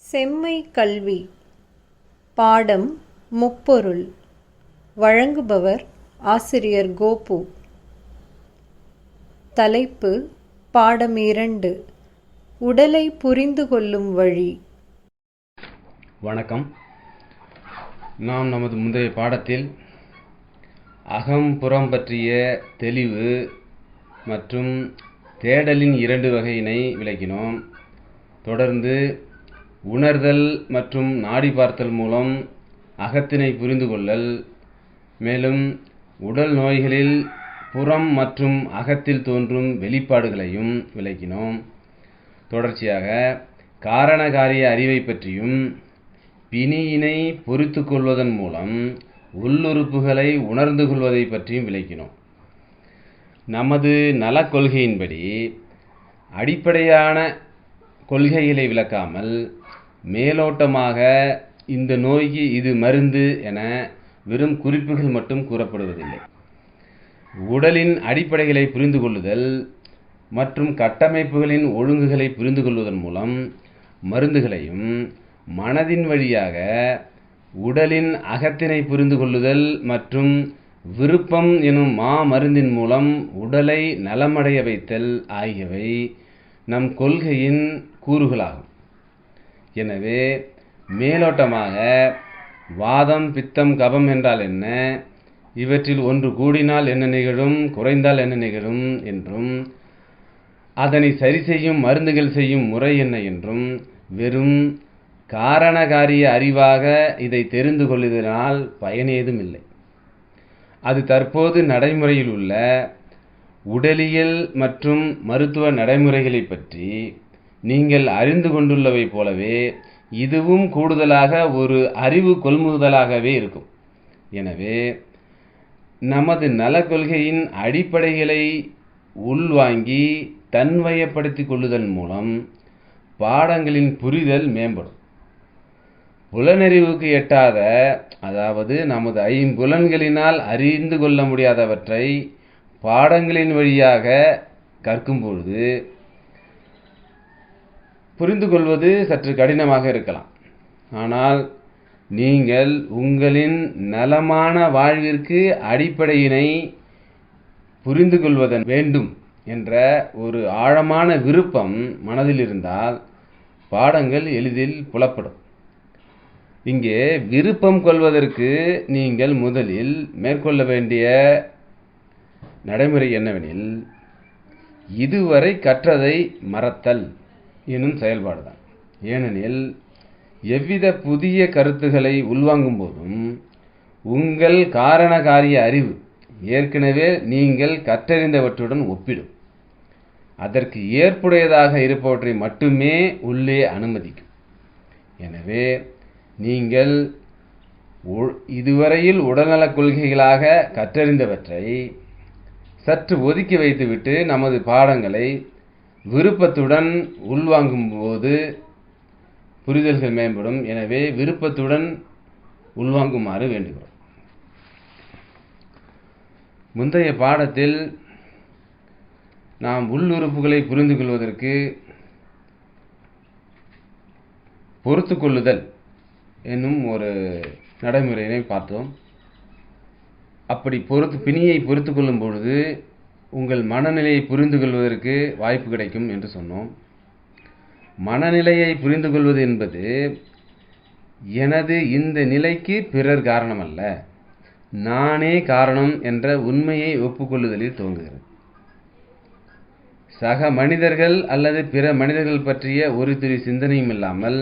செம்மை கல்வி பாடம் முப்பொருள். வழங்குபவர் ஆசிரியர் கோபு. தலைப்பு பாடம் 2, உடலை புரிந்து கொள்ளும் வழி. வணக்கம். நாம் நமது முந்தைய பாடத்தில் அகம் புறம் பற்றிய தெளிவு மற்றும் தேடலின் 2 வகையினை விளக்கினோம். தொடர்ந்து உணர்தல் மற்றும் நாடி பார்த்தல் மூலம் அகத்தினை புரிந்து கொள்ளல், மேலும் உடல் நோய்களில் புறம் மற்றும் அகத்தில் தோன்றும் வெளிப்பாடுகளையும் விளக்கினோம். தொடர்ச்சியாக காரணகாரிய அறிவை பற்றியும் பிணியினை பொறுத்து கொள்வதன் மூலம் உள்ளுறுப்புகளை உணர்ந்து கொள்வதை பற்றியும் விளக்கினோம். நமது நலக் கொள்கையின்படி அடிப்படையான கொள்கைகளை விளக்காமல் மேலோட்டமாக இந்த நோய்க்கு இது மருந்து என வெறும் குறிப்புகள் மட்டும் கூறப்படுவதில்லை. உடலின் அடிப்படைகளை புரிந்து கொள்ளுதல் மற்றும் கட்டமைப்புகளின் ஒழுங்குகளை புரிந்து கொள்வதன் மூலம் மருந்துகளையும், மனதின் வழியாக உடலின் அகத்தினை புரிந்து கொள்ளுதல் மற்றும் விருப்பம் எனும் மருந்தின் மூலம் உடலை நலமடைய வைத்தல் ஆகியவை நம் கொள்கையின் கூறுகளாகும். எனவே மேலோட்டமாக வாதம், பித்தம், கபம் என்றால் என்ன, இவற்றில் ஒன்று கூடினால் என்ன நிகழும், குறைந்தால் என்ன நிகழும் என்றும், அதனை சரி செய்யும் மருந்துகள் செய்யும் முறை என்ன என்றும் வெறும் காரணகாரிய அறிவாக இதை தெரிந்து கொள்வதனால் பயனேதும் இல்லை. அது தற்போது நடைமுறையில் உள்ள உடலியல் மற்றும் மருத்துவ நடைமுறைகளை பற்றி நீங்கள் அறிந்து கொண்டுள்ளவை போலவே இதுவும் கூடுதலாக ஒரு அறிவு கொள்முதலாகவே இருக்கும். எனவே நமது நலக் கொள்கையின் அடிப்படைகளை உள்வாங்கி தன்வயப்படுத்திக் கொள்ளுதல் மூலம் பாடங்களின் புரிதல் மேம்படும். புலனறிவுக்கு எட்டாத, அதாவது நமது ஐம்புலன்களினால் அறிந்து கொள்ள முடியாதவற்றை பாடங்களின் வழியாக கற்கும் பொழுது புரிந்து கொள்வது சற்று கடினமாக இருக்கலாம். ஆனால் நீங்கள் உங்களின் நலமான வாழ்விற்கு அடிப்படையினை புரிந்து கொள்வதன் வேண்டும் என்ற ஒரு ஆழமான விருப்பம் மனதில் இருந்தால் பாடங்கள் எளிதில் புலப்படும். இங்கே விருப்பம் கொள்வதற்கு நீங்கள் முதலில் மேற்கொள்ள வேண்டிய நடைமுறை என்னவெனில், இதுவரை கற்றதை மறத்தல் எனும் செயல்பாடுதான். ஏனெனில் எவ்வித புதிய கருத்துக்களை உள்வாங்கும் போதும் உங்கள் காரணகாரிய அறிவு ஏற்கனவே நீங்கள் கற்றறிந்தவற்றுடன் ஒப்பிடும். அதற்கு ஏற்புடையதாக இருப்பவற்றை மட்டுமே உள்ளே அனுமதிக்கும். எனவே நீங்கள் இதுவரையில் உடல்நலக் கொள்கைகளாக கற்றறிந்தவற்றை சற்று ஒதுக்கி வைத்துவிட்டு நமது பாடங்களை விருப்பத்துடன் உள்வாங்கும் போது புரிதல்கள் மேம்படும். எனவே விருப்பத்துடன் உள்வாங்குமாறு வேண்டுகிறோம். முந்தைய பாடத்தில் நாம் உள்ளுறுப்புகளை புரிந்து கொள்வதற்கு பொறுத்து கொள்ளுதல் என்னும் ஒரு நடைமுறையினை பார்த்தோம். அப்படி பிணியை பொறுத்து கொள்ளும் பொழுது உங்கள் மனநிலையை புரிந்து கொள்வதற்கு வாய்ப்பு கிடைக்கும் என்று சொன்னோம். மனநிலையை புரிந்து கொள்வது என்பது எனது இந்த நிலைக்கு பிறர் காரணம் அல்ல, நானே காரணம் என்ற உண்மையை ஒப்புக்கொள்ளுதலில் துவங்குகிறது. சக மனிதர்கள் அல்லது பிற மனிதர்கள் பற்றிய ஒரு துளி சிந்தனையும் இல்லாமல்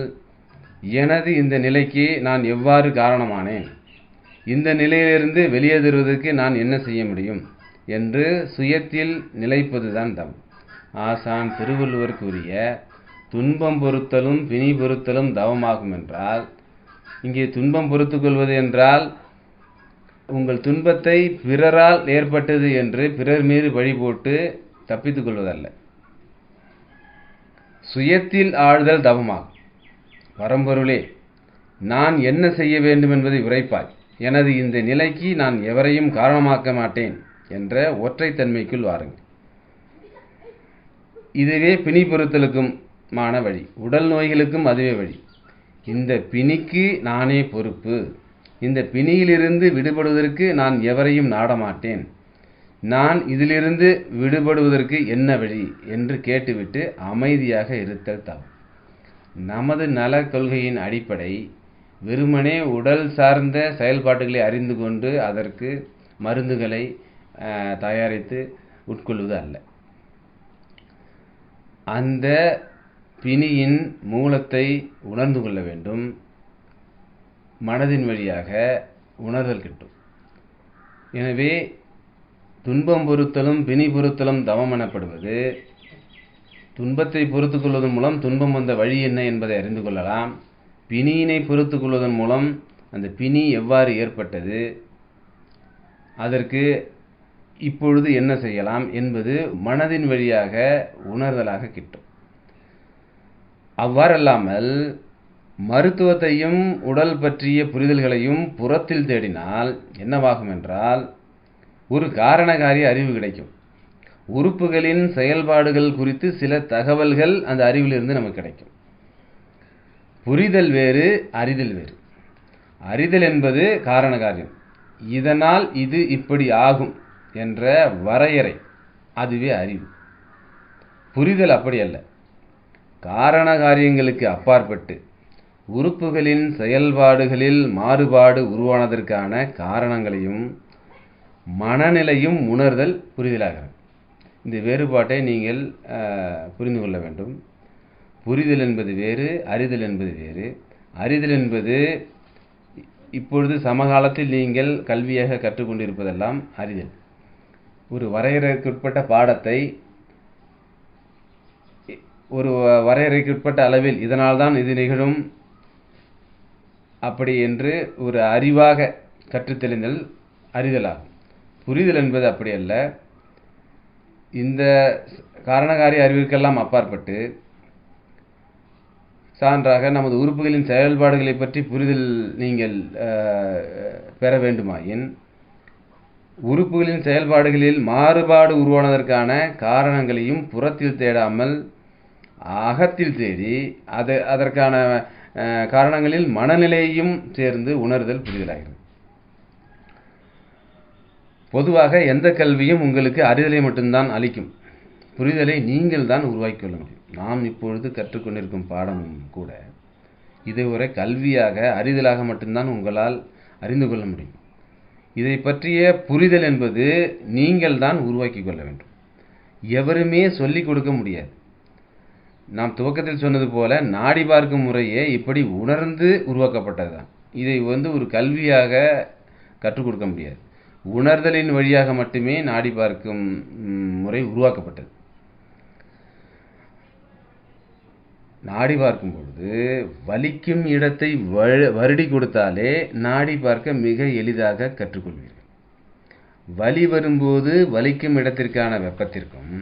எனது இந்த நிலைக்கு நான் எவ்வாறு காரணமானேன், இந்த நிலையிலிருந்து வெளியேறுவதற்கு நான் என்ன செய்ய முடியும் என்று சுயத்தில் நிலைப்பதுதான் தவம். ஆசான் திருவள்ளுவர் கூறிய துன்பம் பொறுத்தலும் பிணி பொறுத்தலும் தவமாகும் என்றால், இங்கே துன்பம் பொறுத்து கொள்வது என்றால் உங்கள் துன்பத்தை பிறரால் ஏற்பட்டது என்று பிறர் மீது வழி போட்டு தப்பித்துக் கொள்வதல்ல. சுயத்தில் ஆழ்தல் தவமாகும். பரம்பொருளே, நான் என்ன செய்ய வேண்டும் என்பதை உரைப்பாய், எனது இந்த நிலைக்கு நான் எவரையும் காரணமாக்க மாட்டேன் என்ற ஒற்றைத்தன்மைக்குள் வாருங்கள். இதுவே பிணி பொறுத்தலுக்குமான வழி. உடல் நோய்களுக்கும் அதுவே வழி. இந்த பிணிக்கு நானே பொறுப்பு. இந்த பிணியிலிருந்து விடுபடுவதற்கு நான் எவரையும் நாடமாட்டேன். நான் இதிலிருந்து விடுபடுவதற்கு என்ன வழி என்று கேட்டுவிட்டு அமைதியாக இருத்தல் தவம். நமது நல கொள்கையின் அடிப்படை வெறுமனே உடல் சார்ந்த செயல்பாடுகளை அறிந்து கொண்டு அதற்கு மருந்துகளை தயாரித்து உட்கொள்வது அல்ல. அந்த பிணியின் மூலத்தை உணர்ந்து கொள்ள வேண்டும். மனதின் வழியாக உணர்தல் கிட்டும். எனவே துன்பம் பொறுத்தலும் பிணி பொறுத்தலும் தவம் எனப்படுவது, துன்பத்தை பொறுத்து கொள்வதன் மூலம் துன்பம் வந்த வழி என்ன என்பதை அறிந்து கொள்ளலாம். பிணியினை பொறுத்து கொள்வதன் மூலம் அந்த பிணி எவ்வாறு ஏற்பட்டது, அதற்கு இப்பொழுது என்ன செய்யலாம் என்பது மனதின் வழியாக உணர்தலாக கிட்டும். அவ்வாறல்லாமல் மருத்துவத்தையும் உடல் பற்றிய புரிதல்களையும் புறத்தில் தேடினால் என்னவாகும் என்றால், ஒரு காரணகாரிய அறிவு கிடைக்கும். உறுப்புகளின் செயல்பாடுகள் குறித்து சில தகவல்கள் அந்த அறிவிலிருந்து நமக்கு கிடைக்கும். புரிதல் வேறு, அறிதல் வேறு. அறிதல் என்பது காரண காரியம், இதனால் இது இப்படி ஆகும் என்ற வரையறை, அதுவே அறிவு. புரிதல் அப்படி அல்ல. காரண காரியங்களுக்கு அப்பாற்பட்டு உறுப்புகளின் செயல்பாடுகளில் மாறுபாடு உருவானதற்கான காரணங்களையும் மனநிலையும் உணர்தல் புரிதலாகிறது. இந்த வேறுபாட்டை நீங்கள் புரிந்து கொள்ள வேண்டும். புரிதல் என்பது வேறு, அறிதல் என்பது வேறு. அறிதல் என்பது இப்பொழுது சமகாலத்தில் நீங்கள் கல்வியாக கற்றுக்கொண்டிருப்பதெல்லாம் அறிதல். ஒரு வரையறைக்குட்பட்ட பாடத்தை ஒரு வரையறைக்குட்பட்ட அளவில் இதனால்தான் இது நிகழும் அப்படி என்று ஒரு அறிவாக கற்றுத்தெளிந்தல் அறிதலாகும். புரிதல் என்பது அப்படி அல்ல. இந்த காரணகாரிய அறிவிற்கெல்லாம் அப்பாற்பட்டு சான்றாக நமது உறுப்புகளின் செயல்பாடுகளை பற்றி புரிதல் நீங்கள் பெற வேண்டுமாயின், உறுப்புகளின் செயல்பாடுகளில் மாறுபாடு உருவானதற்கான காரணங்களையும் புறத்தில் தேடாமல் அகத்தில் தேடி அதற்கான காரணங்களில் மனநிலையையும் சேர்ந்து உணர்தல் புரிதலாகிறது. பொதுவாக எந்த கல்வியும் உங்களுக்கு அறிதலை மட்டும்தான் அளிக்கும். புரிதலை நீங்கள் தான் உருவாக்கி கொள்ள முடியும். நாம் இப்பொழுது கற்றுக்கொண்டிருக்கும் பாடமும் கூட இதை ஒரு கல்வியாக அறிதலாக மட்டும்தான் உங்களால் அறிந்து கொள்ள முடியும். இதை பற்றிய புரிதல் என்பது நீங்கள் தான் உருவாக்கி கொள்ள வேண்டும். எவருமே சொல்லிக் கொடுக்க முடியாது. நாம் துவக்கத்தில் சொன்னது போல நாடி பார்க்கும் முறையே இப்படி உணர்ந்து உருவாக்கப்பட்டது தான். இதை ஒரு கல்வியாக கற்றுக் கொடுக்க முடியாது. உணர்தலின் வழியாக மட்டுமே நாடி பார்க்கும் முறை உருவாக்கப்பட்டது. நாடி பார்க்கும் பொழுது வலிக்கும் இடத்தை வருடி கொடுத்தாலே நாடி பார்க்க மிக எளிதாக கற்றுக்கொள்வீர்கள். வலி வரும்போது வலிக்கும் இடத்திற்கான வெப்பத்திற்கும்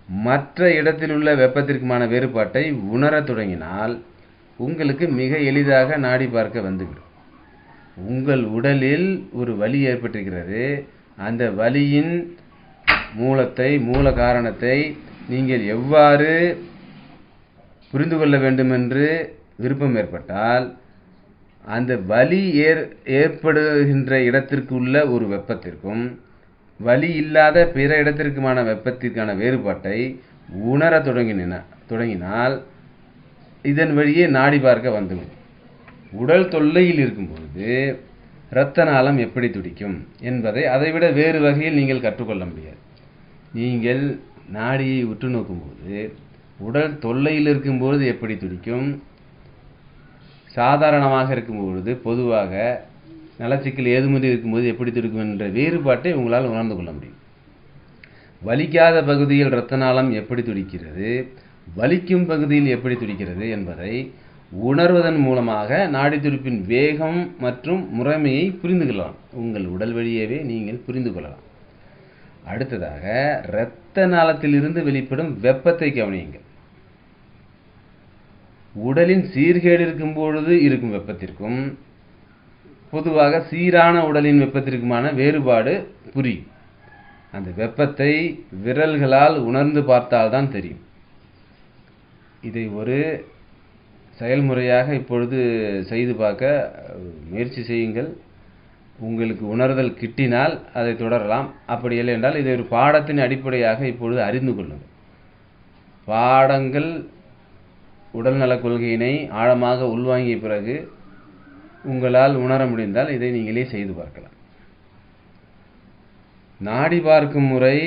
மற்ற இடத்தில் உள்ள வெப்பத்திற்குமான வேறுபாட்டை உணரத் தொடங்கினால் உங்களுக்கு மிக எளிதாக நாடி பார்க்க வந்துவிடும். உங்கள் உடலில் ஒரு வலி ஏற்பட்டிருக்கிறது. அந்த வலியின் மூல காரணத்தை நீங்கள் எவ்வாறு புரிந்து கொள்ள வேண்டும் என்று விருப்பம் ஏற்பட்டால், அந்த வலி ஏற்படுகின்ற இடத்திற்கு உள்ள ஒரு வெப்பத்திற்கும் வலி இல்லாத பிற இடத்திற்குமான வெப்பத்திற்கான வேறுபாட்டை உணரத் தொடங்கினால் இதன் வழியே நாடி பார்க்க வந்துவிடும். உடல் தொல்லையில் இருக்கும்பொழுது இரத்த நாளம் எப்படி துடிக்கும் என்பதை அதைவிட வேறு வகையில் நீங்கள் கற்றுக்கொள்ள முடியாது. நீங்கள் நாடியை உற்று நோக்கும்போது உடல் தொல்லையில் இருக்கும்போது எப்படி துடிக்கும், சாதாரணமாக இருக்கும்பொழுது பொதுவாக நலச்சிக்கல் ஏதுமின்றி இருக்கும்போது எப்படி துடிக்கும் என்ற வேறுபாட்டை உங்களால் உணர்ந்து கொள்ள முடியும். வலிக்காத பகுதியில் இரத்த நாளம் எப்படி துடிக்கிறது, வலிக்கும் பகுதியில் எப்படி துடிக்கிறது என்பதை உணர்வதன் மூலமாக நாடி துடிப்பின் வேகம் மற்றும் முறைமையை புரிந்து கொள்ளலாம். உங்கள் உடல் வழியவே நீங்கள் புரிந்து கொள்ளலாம். அடுத்ததாக இரத்த நாளத்திலிருந்து வெளிப்படும் வெப்பத்தை கவனியுங்கள். உடலின் சீர்கேடு இருக்கும் பொழுது இருக்கும் வெப்பத்திற்கும் பொதுவாக சீரான உடலின் வெப்பத்திற்குமான வேறுபாடு புரியும். அந்த வெப்பத்தை விரல்களால் உணர்ந்து பார்த்தால்தான் தெரியும். இதை ஒரு செயல்முறையாக இப்பொழுது செய்து பார்க்க முயற்சி செய்யுங்கள். உங்களுக்கு உணர்தல் கிட்டினால் அதை தொடரலாம். அப்படி இல்லை என்றால் இதை ஒரு பாடத்தின் அடிப்படையாக இப்பொழுது அறிந்து கொள்ளுங்கள். பாடங்கள் உடல்நலக் கொள்கையினை ஆழமாக உள்வாங்கிய பிறகு உங்களால் உணர முடிந்தால் இதை நீங்களே செய்து பார்க்கலாம். நாடி பார்க்கும் முறை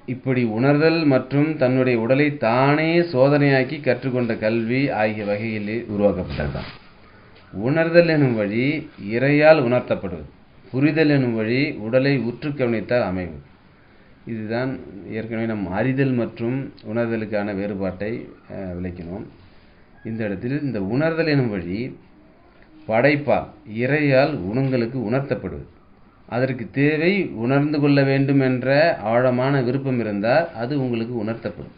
இப்படி உணர்தல் மற்றும் தன்னுடைய உடலை தானே சோதனையாக்கி கற்றுக்கொண்ட கல்வி ஆகிய வகையில் உருவாக்கப்பட்டதுதான். உணர்தல் எனும் வழி இறையால் உணர்த்தப்படுவது, புரிதல் எனும் வழி உடலை உற்று கவனித்தால் அமைவது. இதுதான் ஏற்கனவே நம் அறிதல் மற்றும் உணர்தலுக்கான வேறுபாட்டை விளக்கினோம். இந்த இடத்தில் இந்த உணர்தல் எனும் வழி படைப்பால் இறையால் உங்களுக்கு உணர்த்தப்படுவது. அதற்கு தேவை உணர்ந்து கொள்ள வேண்டும் என்ற ஆழமான விருப்பம் இருந்தால் அது உங்களுக்கு உணர்த்தப்படும்.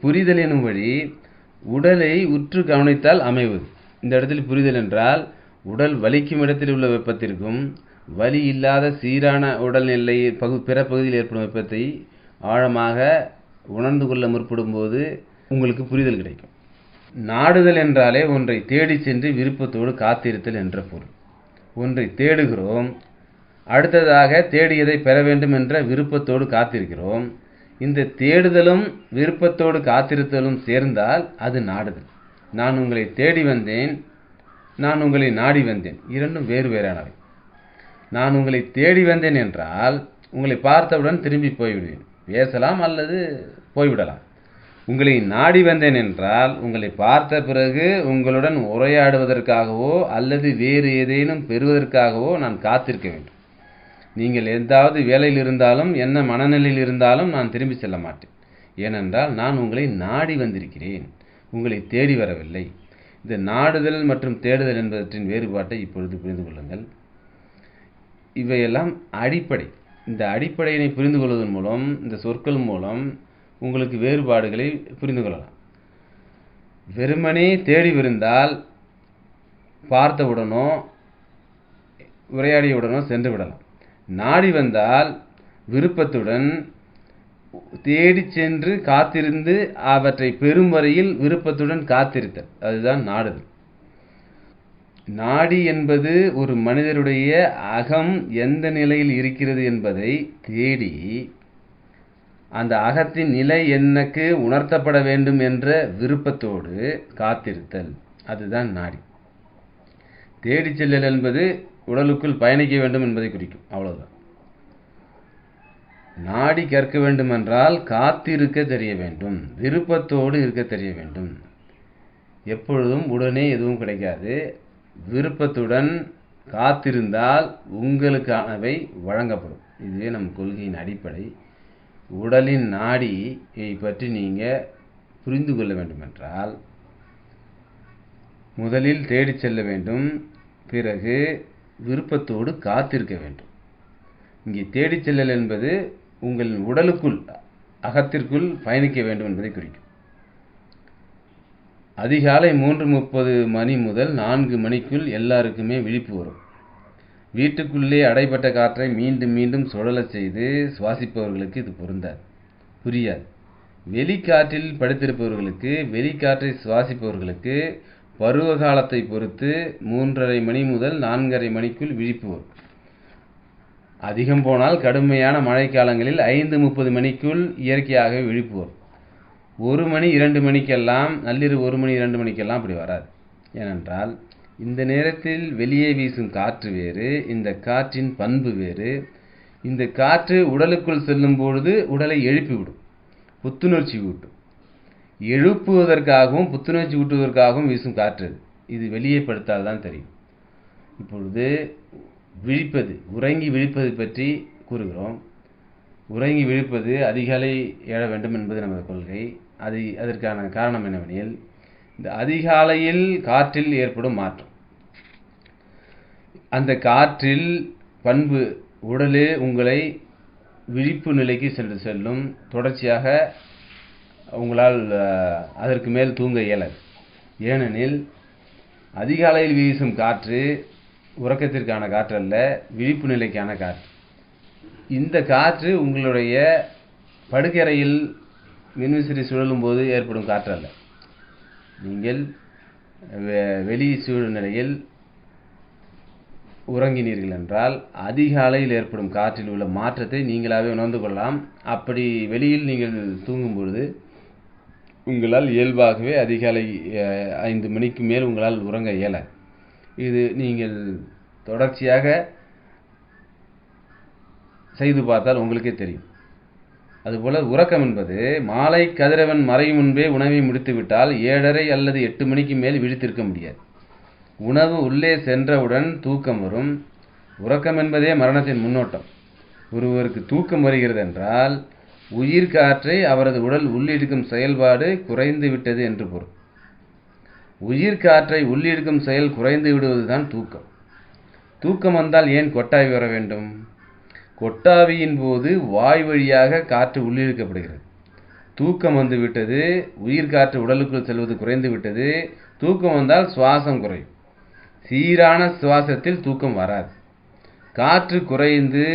புரிதல் எனும் வழி உடலை உற்று கவனித்தால் அமைவது. இந்த இடத்தில் புரிதல் என்றால் உடல் வலிக்கும் இடத்தில் உள்ள வெப்பத்திற்கும் வலி இல்லாத சீரான உடல்நிலை பிற பகுதியில் ஏற்படும் வெப்பத்தை ஆழமாக உணர்ந்து கொள்ள முற்படும் போது உங்களுக்கு புரிதல் கிடைக்கும். நாடுதல் என்றாலே ஒன்றை தேடி சென்று விருப்பத்தோடு காத்திருத்தல் என்ற பொருள். ஒன்றை தேடுகிறோம், அடுத்ததாக தேடியதை பெற வேண்டும் என்ற விருப்பத்தோடு காத்திருக்கிறோம். இந்த தேடுதலும் விருப்பத்தோடு காத்திருத்தலும் சேர்ந்தால் அது நாடுதல். நான் உங்களை தேடி வந்தேன், நான் உங்களை நாடி வந்தேன், இரண்டும் வேறு வேறானவை. நான் உங்களை தேடி வந்தேன் என்றால் உங்களை பார்த்தவுடன் திரும்பி போய்விடுவேன், பேசலாம் அல்லது போய்விடலாம். உங்களை நாடி வந்தேன் என்றால் உங்களை பார்த்த பிறகு உங்களுடன் உரையாடுவதற்காகவோ அல்லது வேறு ஏதேனும் பெறுவதற்காகவோ நான் காத்திருக்க வேண்டும். நீங்கள் எந்தாவது வேலையில் இருந்தாலும் என்ன மனநிலையில் இருந்தாலும் நான் திரும்பி செல்ல மாட்டேன். ஏனென்றால் நான் உங்களை நாடி வந்திருக்கிறேன், உங்களை தேடி வரவில்லை. இந்த நாடுதல் மற்றும் தேடுதல் என்பவற்றின் வேறுபாட்டை இப்பொழுது புரிந்து கொள்ளுங்கள். இவையெல்லாம் அடிப்படை. இந்த அடிப்படையினை புரிந்து கொள்வதன் மூலம், இந்த சொற்கள் மூலம் உங்களுக்கு வேறுபாடுகளை புரிந்து கொள்ளலாம். வெறுமனே தேடி விருந்தால் பார்த்தவுடனோ உரையாடியவுடனோ சென்று விடலாம். நாடி வந்தால் விருப்பத்துடன் தேடி சென்று காத்திருந்து அவற்றை பெறும் வரையில் விருப்பத்துடன் காத்திருத்தல், அதுதான் நாடுதல். நாடி என்பது ஒரு மனிதருடைய அகம் எந்த நிலையில் இருக்கிறது என்பதை தேடி அந்த அகத்தின் நிலை எனக்கு உணர்த்தப்பட வேண்டும் என்ற விருப்பத்தோடு காத்திருத்தல், அதுதான் நாடி. தேடி செல்லல் என்பது உடலுக்குள் பயணிக்க வேண்டும் என்பதை குறிக்கும், அவ்வளவுதான். நாடி கற்க வேண்டுமென்றால் காத்திருக்க தெரிய வேண்டும், விருப்பத்தோடு இருக்க தெரிய வேண்டும். எப்பொழுதும் உடனே எதுவும் கிடைக்காது. விருப்பத்துடன் காத்திருந்தால் உங்களுக்கானவை வழங்கப்படும். இதுவே நம் கொள்கையின் அடிப்படை. உடலின் நாடியை பற்றி நீங்கள் புரிந்து கொள்ள வேண்டுமென்றால் முதலில் தேடி செல்ல வேண்டும், பிறகு விருப்பத்தோடு காத்திருக்க வேண்டும். இங்கே தேடி செல்லல் என்பது உங்கள் உடலுக்குள் அகத்திற்குள் பயணிக்க வேண்டும் என்பதை குறிக்கும். அதிகாலை 3:30 மணி முதல் 4 மணிக்குள் எல்லாருக்குமே விழிப்பு வரும். வீட்டுக்குள்ளே அடைபட்ட காற்றை மீண்டும் மீண்டும் சுழலச் செய்து சுவாசிப்பவர்களுக்கு இது புரியாது. வெளிக்காற்றில் படுத்திருப்பவர்களுக்கு, வெளிக்காற்றை சுவாசிப்பவர்களுக்கு பருவ காலத்தை பொறுத்து 3:30 மணி முதல் 4:30 மணிக்குள் விழிப்பு வரும். அதிகம் போனால் கடுமையான மழைக்காலங்களில் 5:30 மணிக்குள் இயற்கையாகவே விழிப்பு வரும். 1 மணி 2 மணிக்கெல்லாம், நள்ளிரவு 1 மணி 2 மணிக்கெல்லாம் அப்படி வராது. ஏனென்றால் இந்த நேரத்தில் வெளியே வீசும் காற்று வேறு, இந்த காற்றின் பண்பு வேறு. இந்த காற்று உடலுக்குள் செல்லும் பொழுது உடலை எழுப்பிவிடும், புத்துணர்ச்சி ஊட்டும். எழுப்புவதற்காகவும் புத்துணர்ச்சி ஊட்டுவதற்காகவும் வீசும் காற்று இது வெளியே படுத்தால் தான் தெரியும். இப்பொழுது விழிப்பது, உறங்கி விழிப்பது பற்றி கூறுகிறோம். உறங்கி விழிப்பது, அதிகாலை எழ வேண்டும் என்பது நமது கொள்கை. அதற்கான காரணம் என்னவெனில், இந்த அதிகாலையில் காற்றில் ஏற்படும் மாற்றம், அந்த காற்றில் பண்பு உடலே உங்களை விழிப்பு நிலைக்கு செல்லும். தொடர்ச்சியாக உங்களால் அதற்கு மேல் தூங்க இயலாது. ஏனெனில் அதிகாலையில் வீசும் காற்று உறக்கத்திற்கான காற்று அல்ல, விழிப்பு நிலைக்கான காற்று. இந்த காற்று உங்களுடைய படுக்கறையில் மின்விசிறி சுழலும் போது ஏற்படும் காற்று அல்ல. நீங்கள் வெளி சூழ்நிலையில் உறங்கினீர்கள் என்றால் அதிகாலையில் ஏற்படும் காற்றில் உள்ள மாற்றத்தை நீங்களாகவே உணர்ந்து கொள்ளலாம். அப்படி வெளியில் நீங்கள் தூங்கும் பொழுது உங்களால் இயல்பாகவே அதிகாலை 5 மணிக்கு மேல் உங்களால் உறங்க இயலாது. இது நீங்கள் தொடர்ச்சியாக செய்து பார்த்தால் உங்களுக்கே தெரியும். அதுபோல உறக்கம் என்பது மாலை கதிரவன் மறையும் முன்பே உணவை முடித்துவிட்டால் 7:30 அல்லது 8 மணிக்கு மேல் விழித்திருக்க முடியாது. உணவு உள்ளே சென்றவுடன் தூக்கம் வரும். உறக்கம் என்பதே மரணத்தின் முன்னோட்டம். ஒருவருக்கு தூக்கம் வருகிறது என்றால் உயிர் காற்றை அவரது உடல் உள்ளிழுக்கும் செயல்பாடு குறைந்து விட்டது என்று பொருள். உயிர் காற்றை உள்ளிழுக்கும் செயல் குறைந்து விடுவதுதான் தூக்கம். தூக்கம் வந்தால் ஏன் கொட்டாவி வர வேண்டும்? கொட்டாவியின் போது வாய் வழியாக காற்று உள்ளிழுக்கப்படுகிறது. தூக்கம் வந்து விட்டது, உயிர் காற்று உடலுக்குள் செல்வது குறைந்து விட்டது. தூக்கம் வந்தால் சுவாசம் குறையும். சீரான சுவாசத்தில் தூக்கம் வராது. காற்று குறைந்து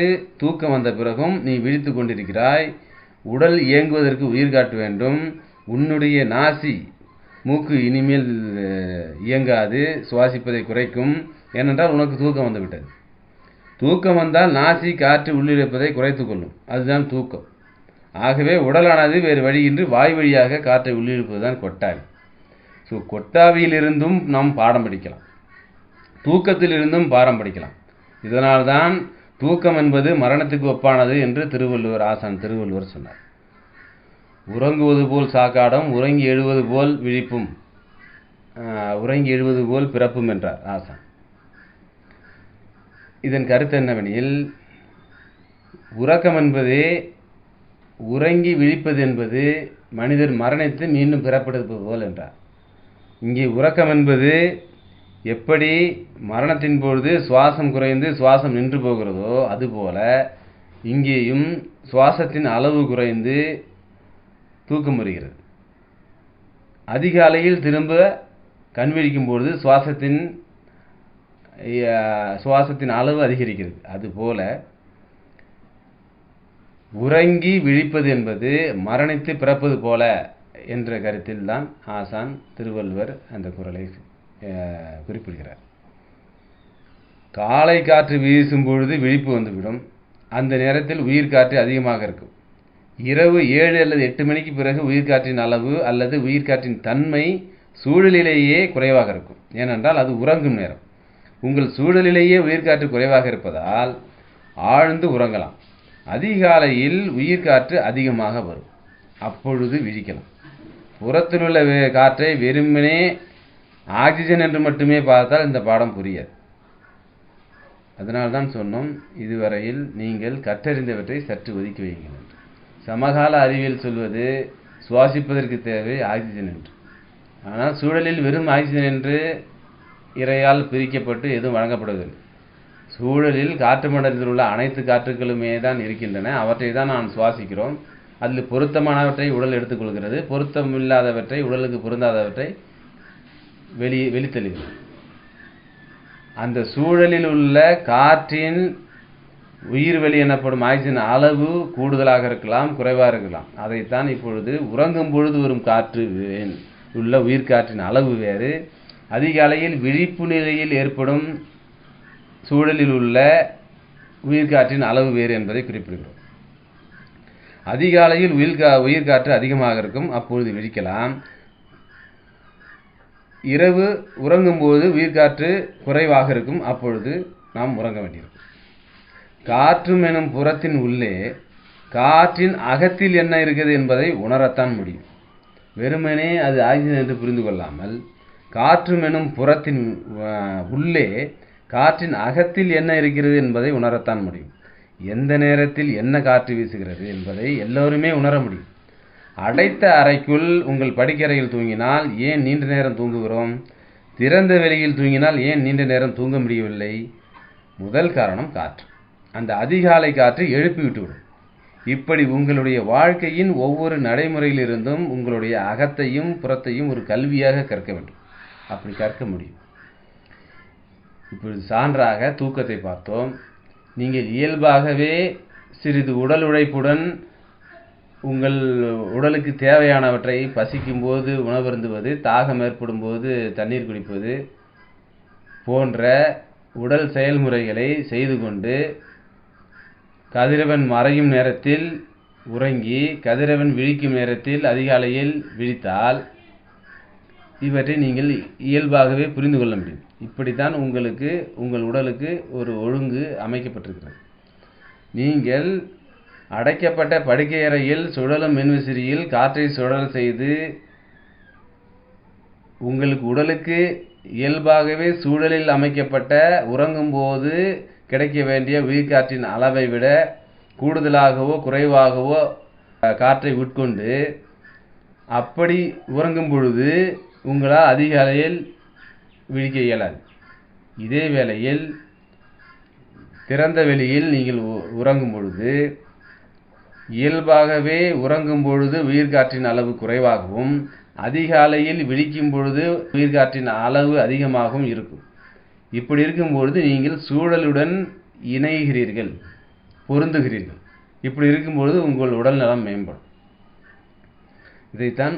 தூக்கம் வந்த பிறகும் நீ விழித்து கொண்டிருக்கிறாய். உடல் இயங்குவதற்கு உயிர் காற்று வேண்டும். உன்னுடைய நாசி மூக்கு இனிமேல் இயங்காது, சுவாசிப்பதை குறைக்கும். ஏனென்றால் உனக்கு தூக்கம் வந்து விட்டது. தூக்கம் வந்தால் நாசி காற்று உள்ளிழுப்பதை குறைத்துக் கொள்ளும். அதுதான் தூக்கம். ஆகவே உடலானது வேறு வழியின்றி வாய் வழியாக காற்றை உள்ளிழுப்பதுதான் கொட்டாவி. ஸோ கொட்டாவியிலிருந்தும் நாம் பாடம் படிக்கலாம், தூக்கத்திலிருந்தும் பாடம் படிக்கலாம். இதனால்தான் தூக்கம் என்பது மரணத்துக்கு ஒப்பானது என்று ஆசான் திருவள்ளுவர் சொன்னார். உறங்குவது போல் சாக்காடும், உறங்கி எழுவது போல் விழிப்பும், உறங்கி எழுவது போல் பிறப்பும் என்றார் ஆசான். இதன் கருத்து என்னவெனில், உறக்கம் என்பதே உறங்கி விழிப்பது என்பது மனிதர் மரணித்து மீண்டும் பிறப்பெடுப்பது போல் என்றார். இங்கே உறக்கம் என்பது எப்படி மரணத்தின் பொழுது சுவாசம் குறைந்து சுவாசம் நின்று போகிறதோ அதுபோல இங்கேயும் சுவாசத்தின் அளவு குறைந்து தூக்கம் வருகிறது. அதிகாலையில் திரும்ப கண் விழிக்கும் பொழுது சுவாசத்தின் அளவு அதிகரிக்கிறது. அதுபோல உறங்கி விழிப்பது என்பது மரணித்து பிறப்பது போல என்ற கருத்தில் தான் ஆசான் திருவள்ளுவர் அந்த குறளை குறிப்பிடுகிறார். காலை காற்று வீசும் பொழுது விழிப்பு வந்துவிடும். அந்த நேரத்தில் உயிர் காற்று அதிகமாக இருக்கும். இரவு 7 அல்லது 8 மணிக்கு பிறகு உயிர்காற்றின் அளவு அல்லது உயிர்காற்றின் தன்மை சூழலிலேயே குறைவாக இருக்கும். ஏனென்றால் அது உறங்கும் நேரம். உங்கள் சூழலிலேயே உயிர்காற்று குறைவாக இருப்பதால் ஆழ்ந்து உறங்கலாம். அதிகாலையில் உயிர்காற்று அதிகமாக வரும். அப்பொழுது விழிக்கலாம். புறத்தில் உள்ள காற்றை வெறுமனே ஆக்சிஜன் என்று மட்டுமே பார்த்தால் இந்த பாடம் புரியாது. அதனால்தான் சொன்னோம், இதுவரையில் நீங்கள் கற்றறிந்தவற்றை சற்று ஒதுக்கி வையுங்கள் என்று. சமகால அறிவியல் சொல்வது சுவாசிப்பதற்கு தேவை ஆக்சிஜன் என்று. ஆனால் சூழலில் வெறும் ஆக்சிஜன் என்று இறையால் பிரிக்கப்பட்டு எதுவும் வழங்கப்படுவதில்லை. சூழலில் காற்று மண்டலத்தில் உள்ள அனைத்து காற்றுகளுமே தான் இருக்கின்றன. அவற்றை தான் நாம் சுவாசிக்கிறோம். அதில் பொருத்தமானவற்றை உடல் எடுத்துக்கொள்கிறது, பொருத்தமில்லாதவற்றை, உடலுக்கு பொருந்தாதவற்றை வெளித்தள்ளுகிறது. அந்த சூழலில் உள்ள காற்றின் உயிர்வெளி எனப்படும் ஆக்சிஜன் அளவு கூடுதலாக இருக்கலாம், குறைவாக இருக்கலாம். அதைத்தான் இப்பொழுது உறங்கும் பொழுது வரும் காற்று உள்ள உயிர்காற்றின் அளவு வேறு, அதிகாலையில் விழிப்பு நிலையில் ஏற்படும் சூழலில் உள்ள உயிர்காற்றின் அளவு வேறு என்பதை குறிப்பிடுகிறோம். அதிகாலையில் உயிர்காற்று அதிகமாக இருக்கும், அப்பொழுது விழிக்கலாம். இரவு உறங்கும்போது உயிர்காற்று குறைவாக இருக்கும், அப்பொழுது நாம் உறங்க வேண்டியிருக்கும். காற்றும் எனும் புறத்தின் உள்ளே காற்றின் அகத்தில் என்ன இருக்கிறது என்பதை உணரத்தான் முடியும். வெறுமனே அது ஆக்சிஜன் என்று புரிந்து கொள்ளாமல் காற்றும் எனும் புறத்தின் உள்ளே காற்றின் அகத்தில் என்ன இருக்கிறது என்பதை உணரத்தான் முடியும். எந்த நேரத்தில் என்ன காற்று வீசுகிறது என்பதை எல்லோருமே உணர முடியும். அடைத்த அறைக்குள் உங்கள் படுக்கறையில் தூங்கினால் ஏன் நீண்ட நேரம் தூங்குகிறோம்? திறந்த வெளியில் தூங்கினால் ஏன் நீண்ட நேரம் தூங்க முடியவில்லை? முதல் காரணம் காற்று. அந்த அதிகாலை காற்று எழுப்பி விட்டுவிடும். இப்படி உங்களுடைய வாழ்க்கையின் ஒவ்வொரு நடைமுறையிலிருந்தும் உங்களுடைய அகத்தையும் புறத்தையும் ஒரு கல்வியாக கற்க வேண்டும். அப்படி கற்க முடியும். இப்பொழுது சான்றாக தூக்கத்தை பார்த்தோம். நீங்கள் இயல்பாகவே சிறிது உடல் உழைப்புடன் உங்கள் உடலுக்கு தேவையானவற்றை பசிக்கும் போது உணவருந்துவது, தாகம் ஏற்படும் போது தண்ணீர் குடிப்பது போன்ற உடல் செயல்முறைகளை செய்து கொண்டு கதிரவன் மறையும் நேரத்தில் உறங்கி கதிரவன் விழிக்கும் நேரத்தில் அதிகாலையில் விழித்தால் இவற்றை நீங்கள் இயல்பாகவே புரிந்து கொள்ள முடியும். இப்படித்தான் உங்கள் உடலுக்கு ஒரு ஒழுங்கு அமைக்கப்பட்டிருக்கிறது. நீங்கள் அடைக்கப்பட்ட படுக்கை அறையில் சுழலும் மின்விசிறியில் காற்றை சுழல் செய்து உங்களுக்கு உடலுக்கு இயல்பாகவே சூழலில் அமைக்கப்பட்ட உறங்கும் போது கிடைக்க வேண்டிய உயிர்காற்றின் அளவை விட கூடுதலாகவோ குறைவாகவோ காற்றை உட்கொண்டு அப்படி உறங்கும் பொழுது உங்களால் அதிகாலையில் விழிக்க இயலாது. இதே வேளையில் திறந்த வெளியில் நீங்கள் உறங்கும் பொழுது இயல்பாகவே உறங்கும் பொழுது உயிர்காற்றின் அளவு குறைவாகவும் அதிகாலையில் விழிக்கும் பொழுது உயிர்காற்றின் அளவு அதிகமாகவும் இருக்கும். இப்படி இருக்கும்பொழுது நீங்கள் சூழலுடன் இணைகிறீர்கள், பொருந்துகிறீர்கள். இப்படி இருக்கும்பொழுது உங்கள் உடல் நலம் மேம்படும். இதைத்தான்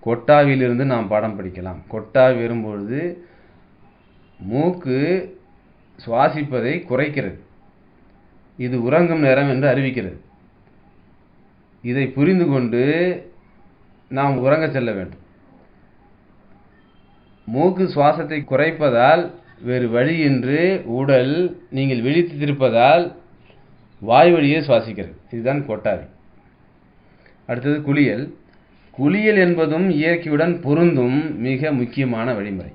கொட்டாவிலிருந்து நாம் பாடம் படிக்கலாம். கொட்டாவி வரும்பொழுது மூக்கு சுவாசிப்பதை குறைக்கிறது. இது உறங்கும் நேரம் என்று அறிவிக்கிறது. இதை புரிந்து கொண்டு நாம் உறங்க செல்ல வேண்டும். மூக்கு சுவாசத்தை குறைப்பதால் வேறு வழியின்றி உடல் நீங்கள் விழித்திருப்பதால் வாய் வழியே சுவாசிக்கிறது. இதுதான் கொட்டாவி. அடுத்தது குளியல். குளியல் என்பதும் இயற்கையுடன் பொருந்தும் மிக முக்கியமான வழிமுறை.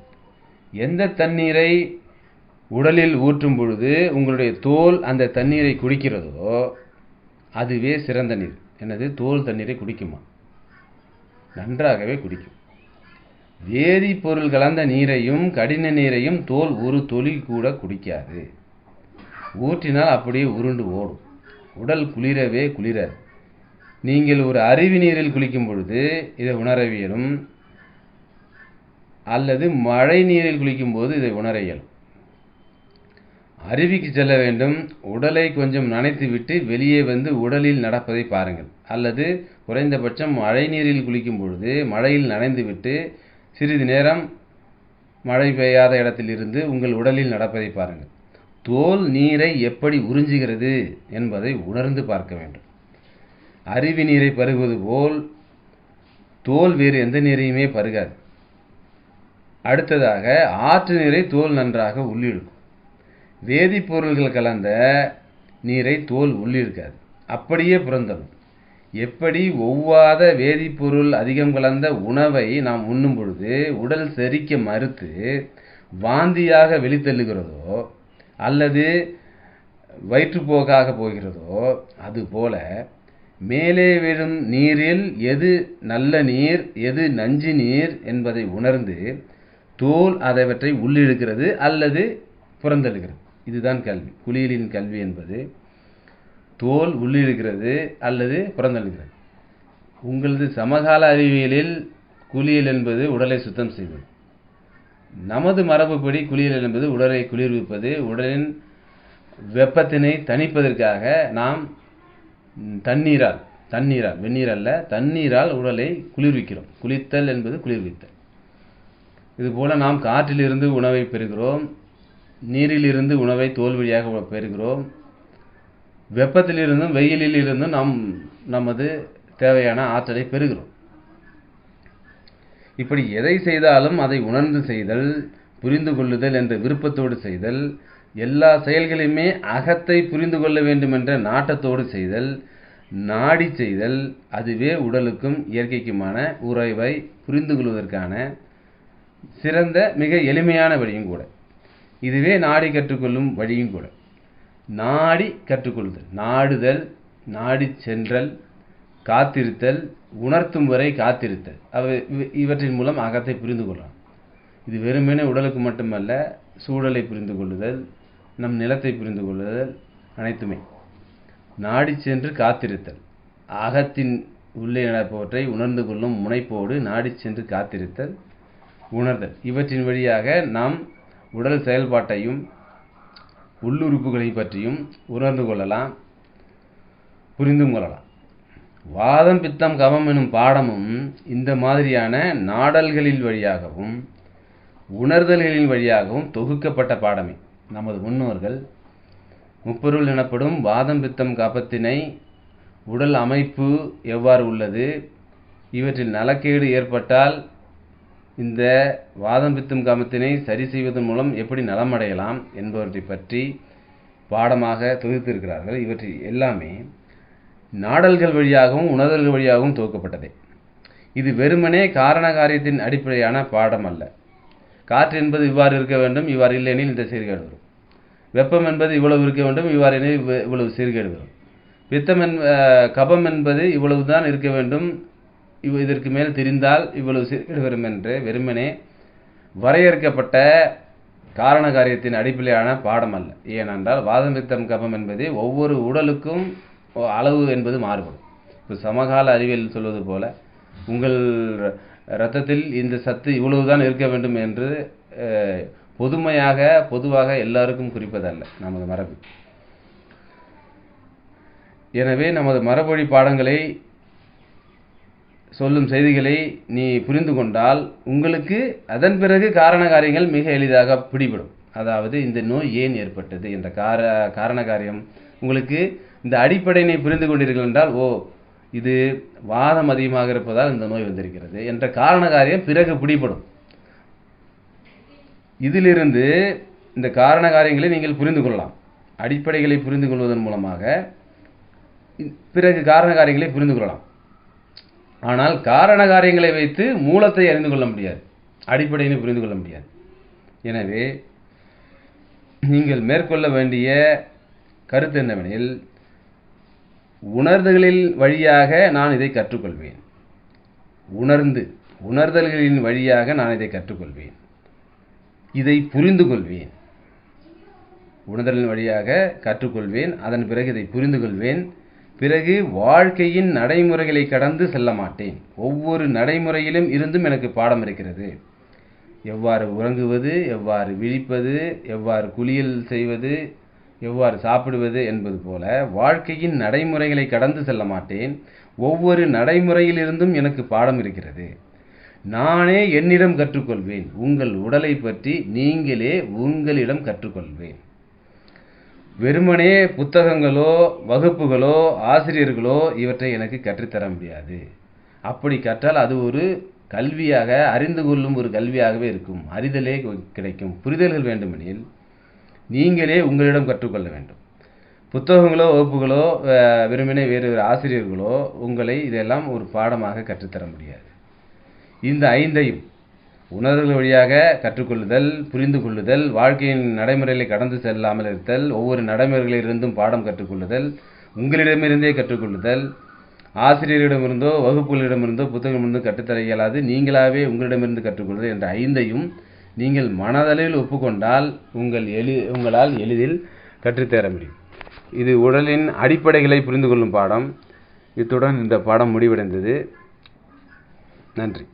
எந்த தண்ணீரை உடலில் ஊற்றும் பொழுது உங்களுடைய தோல் அந்த தண்ணீரை குடிக்கிறதோ அதுவே சிறந்த நீர். எனது தோல் தண்ணீரை குடிக்குமா? நன்றாகவே குடிக்கும். வேதிப்பொருள் கலந்த நீரையும் கடின நீரையும் தோல் ஒரு துளி கூட குடிக்காது. ஊற்றினால் அப்படியே உருண்டு ஓடும். உடல் குளிரவே குளிராது. நீங்கள் ஒரு அருவி நீரில் குளிக்கும் பொழுது இதை உணரவியலும், அல்லது மழை நீரில் குளிக்கும் போது இதை உணர இயலும். அருவிக்கு செல்ல வேண்டும், உடலை கொஞ்சம் நனைத்து விட்டு வெளியே வந்து உடலில் நடப்பதை பாருங்கள். அல்லது குறைந்தபட்சம் மழை நீரில் குளிக்கும் பொழுது மழையில் நனைந்து விட்டு சிறிது நேரம் மழை பெய்யாத இடத்திலிருந்து உங்கள் உடலில் நடப்பதை பாருங்கள். தோல் நீரை எப்படி உறிஞ்சுகிறது என்பதை உணர்ந்து பார்க்க வேண்டும். அருவி நீரை பருகுவது போல் தோல் வேறு எந்த நீரையுமே பருகாது. அடுத்ததாக ஆற்று நீரை தோல் நன்றாக உள்ளிழுக்கும். வேதிப்பொருள்கள் கலந்த நீரை தோல் உள்ளிருக்காது, அப்படியே புறந்தள்ளும். எப்படி ஒவ்வாத வேதிப்பொருள் அதிகம் கலந்த உணவை நாம் உண்ணும் பொழுது உடல் செரிக்க மறுத்து வாந்தியாக வெளித்தள்ளுகிறதோ அல்லது வயிற்றுப்போக்காக போகிறதோ, அதுபோல மேலே விழும் நீரில் எது நல்ல நீர் எது நஞ்சு நீர் என்பதை உணர்ந்து தோல் அதவற்றை உள்ளிழுக்கிறது அல்லது புறந்தள்ளுகிறது. இதுதான் கல்வி. குளியலின் கல்வி என்பது தோல் உள்ளிழுக்கிறது அல்லது புறந்தள்ளுகிறது. உங்களது சமகால அறிவியலில் குளியல் என்பது உடலை சுத்தம் செய்வது. நமது மரபுப்படி குளியல் என்பது உடலை குளிர்விப்பது. உடலின் வெப்பத்தினை தணிப்பதற்காக நாம் தண்ணீரால் வெந்நீர் அல்ல, தண்ணீரால் உடலை குளிர்விக்கிறோம். குளித்தல் என்பது குளிர்வித்தல். இதுபோல நாம் காற்றிலிருந்து உணவை பெறுகிறோம், நீரிலிருந்து உணவை தோல் வழியாக பெறுகிறோம், வெப்பத்திலிருந்தும் வெயிலில் இருந்தும் நாம் நமது தேவையான ஆற்றலை பெறுகிறோம். இப்படி எதை செய்தாலும் அதை உணர்ந்து செய்தல், புரிந்து கொள்ளுதல் என்ற விருப்பத்தோடு செய்தல், எல்லா செயல்களையுமே அகத்தை புரிந்து கொள்ள வேண்டும் என்ற நாட்டத்தோடு செய்தல், நாடி செய்தல், அதுவே உடலுக்கும் இயற்கைக்குமான உறவை புரிந்து கொள்வதற்கான சிறந்த மிக எளிமையான வழியும் கூட. இதுவே நாடி கற்றுக்கொள்ளும் வழியும் கூட. நாடி கற்றுக்கொள்ளுதல், நாடுதல், நாடி சென்றல், காத்திருத்தல், உணர்த்தும் வரை காத்திருத்தல், இவற்றின் மூலம் அகத்தை புரிந்து கொள்ளலாம். இது வெறுமனே உடலுக்கு மட்டுமல்ல, சூழலை புரிந்து கொள்ளுதல், நம் நிலத்தை புரிந்து கொள்ளுதல், அனைத்துமே. நாடி சென்று காத்திருத்தல், அகத்தின் உள்ளே நடப்பவற்றை உணர்ந்து கொள்ளும் முனைப்போடு நாடி சென்று காத்திருத்தல், உணர்தல், இவற்றின் வழியாக நாம் உடல் செயல்பாட்டையும் உள்ளுறுப்புகளை பற்றியும் உணர்ந்து கொள்ளலாம், புரிந்தும் கொள்ளலாம். வாதம் பித்தம் கபம் எனும் பாடமும் இந்த மாதிரியான நாடல்களின் வழியாகவும் உணர்தல்களின் வழியாகவும் தொகுக்கப்பட்ட பாடமே. நமது முன்னோர்கள் முப்பொருள் எனப்படும் வாதம் பித்தம் கபத்தினை, உடல் அமைப்பு எவ்வாறு உள்ளது, இவற்றில் நலக்கேடு ஏற்பட்டால் இந்த வாதம் பித்தம் கபத்தினை சரி செய்வதன் மூலம் எப்படி நலமடையலாம் என்பவற்றை பற்றி பாடமாக தொகுத்திருக்கிறார்கள். இவற்றில் எல்லாமே நாடல்கள் வழியாகவும் உணர்தல்கள் வழியாகவும் தொகுக்கப்பட்டதே. இது வெறுமனே காரண காரியத்தின் அடிப்படையான பாடம் அல்ல. காற்று என்பது இவ்வாறு இருக்க வேண்டும், இவ்வாறு இல்லையெனில் இந்த சீர்கேடு வரும். வெப்பம் என்பது இவ்வளவு இருக்க வேண்டும், இவ்வாறு எனில் இவ்வளவு சீர்கேடு வரும். பித்தம் கபம் என்பது இவ்வளவுதான் இருக்க வேண்டும், இதற்கு மேல் தெரிந்தால் இவ்வளவு சீர்கேடு வரும் என்று வெறுமனே வரையறுக்கப்பட்ட காரண காரியத்தின் அடிப்படையான பாடம் அல்ல. ஏனென்றால் வாதம் பித்தம் கபம் என்பது ஒவ்வொரு உடலுக்கும் அளவு என்பது மாறுபடும். இப்போ சமகால அறிவியல் சொல்வது போல உங்கள் இரத்தத்தில் இந்த சத்து இவ்வளவுதான் இருக்க வேண்டும் என்று பொதுவாக எல்லாருக்கும் குறிப்பதல்ல நமது மரபு. எனவே நமது மரபொழி பாடங்களை சொல்லும் செய்திகளை நீ புரிந்து கொண்டால் உங்களுக்கு அதன் பிறகு காரண காரியங்கள் மிக எளிதாக பிடிபடும். அதாவது இந்த நோய் ஏன் ஏற்பட்டது என்ற காரண காரியம் உங்களுக்கு இந்த அடிப்படையினை புரிந்து கொண்டீர்கள் என்றால், இது வாதம் அதிகமாக இருப்பதால் இந்த நோய் வந்திருக்கிறது என்ற காரண காரியம் பிறகு பிடிபடும். இதிலிருந்து இந்த காரண காரியங்களை நீங்கள் புரிந்து கொள்ளலாம். அடிப்படைகளை புரிந்து கொள்வதன் மூலமாக பிறகு காரண காரியங்களை புரிந்து கொள்ளலாம். ஆனால் காரண காரியங்களை வைத்து மூலத்தை அறிந்து கொள்ள முடியாது, அடிப்படையினை புரிந்து கொள்ள முடியாது. எனவே நீங்கள் மேற்கொள்ள வேண்டிய கருத்து என்னவெனில், உணர்தல்களின் வழியாக நான் இதை கற்றுக்கொள்வேன். உணர்தல்களின் வழியாக நான் இதை கற்றுக்கொள்வேன், இதை புரிந்து கொள்வேன். உணர்தலின் வழியாக கற்றுக்கொள்வேன், அதன் பிறகு இதை புரிந்து கொள்வேன். பிறகு வாழ்க்கையின் நடைமுறைகளை கடந்து செல்ல மாட்டேன். ஒவ்வொரு நடைமுறையிலும் இருந்தும் எனக்கு பாடம் இருக்கிறது. எவ்வாறு உறங்குவது, எவ்வாறு விழிப்பது, எவ்வாறு குளியல் செய்வது, எவ்வாறு சாப்பிடுவது என்பது போல வாழ்க்கையின் நடைமுறைகளை கடந்து செல்ல மாட்டேன். ஒவ்வொரு நடைமுறையிலிருந்தும் எனக்கு பாடம் இருக்கிறது. நானே என்னிடம் கற்றுக்கொள்வேன். உங்கள் உடலை பற்றி நீங்களே உங்களிடம் கற்றுக்கொள்வேன். வெறுமனே புத்தகங்களோ வகுப்புகளோ ஆசிரியர்களோ இவற்றை எனக்கு கற்றுத்தர முடியாது. அப்படி கற்றால் அது ஒரு கல்வியாக, அறிந்து கொள்ளும் ஒரு கல்வியாகவே இருக்கும். அறிதலே கிடைக்கும். புரிதல்கள் வேண்டுமெனில் நீங்களே உங்களிடம் கற்றுக்கொள்ள வேண்டும். புத்தகங்களோ வகுப்புகளோ வெறுமனே வேறு ஆசிரியர்களோ உங்களை இதெல்லாம் ஒரு பாடமாக கற்றுத்தர முடியாது. இந்த 5ஐயும் உணர்தல் வழியாக கற்றுக்கொள்ளுதல், புரிந்து கொள்ளுதல், வாழ்க்கையின் நடைமுறைகளை கடந்து செல்லாமல் இருத்தல், ஒவ்வொரு நடைமுறைகளிலிருந்தும் பாடம் கற்றுக்கொள்ளுதல், உங்களிடமிருந்தே கற்றுக்கொள்ளுதல், ஆசிரியரிடமிருந்தோ வகுப்புகளிடமிருந்தோ புத்தகமிருந்தோ கற்றுத்தர இயலாது, நீங்களாகவே உங்களிடமிருந்து கற்றுக்கொள்ளுதல் என்ற 5ஐயும் நீங்கள் மனதளவில் ஒப்புக்கொண்டால் உங்களால் எளிதில் கற்றுத்தர முடியும். இது உடலின் அடிப்படைகளை புரிந்து கொள்ளும் பாடம். இத்துடன் இந்த பாடம் முடிவடைந்தது. நன்றி.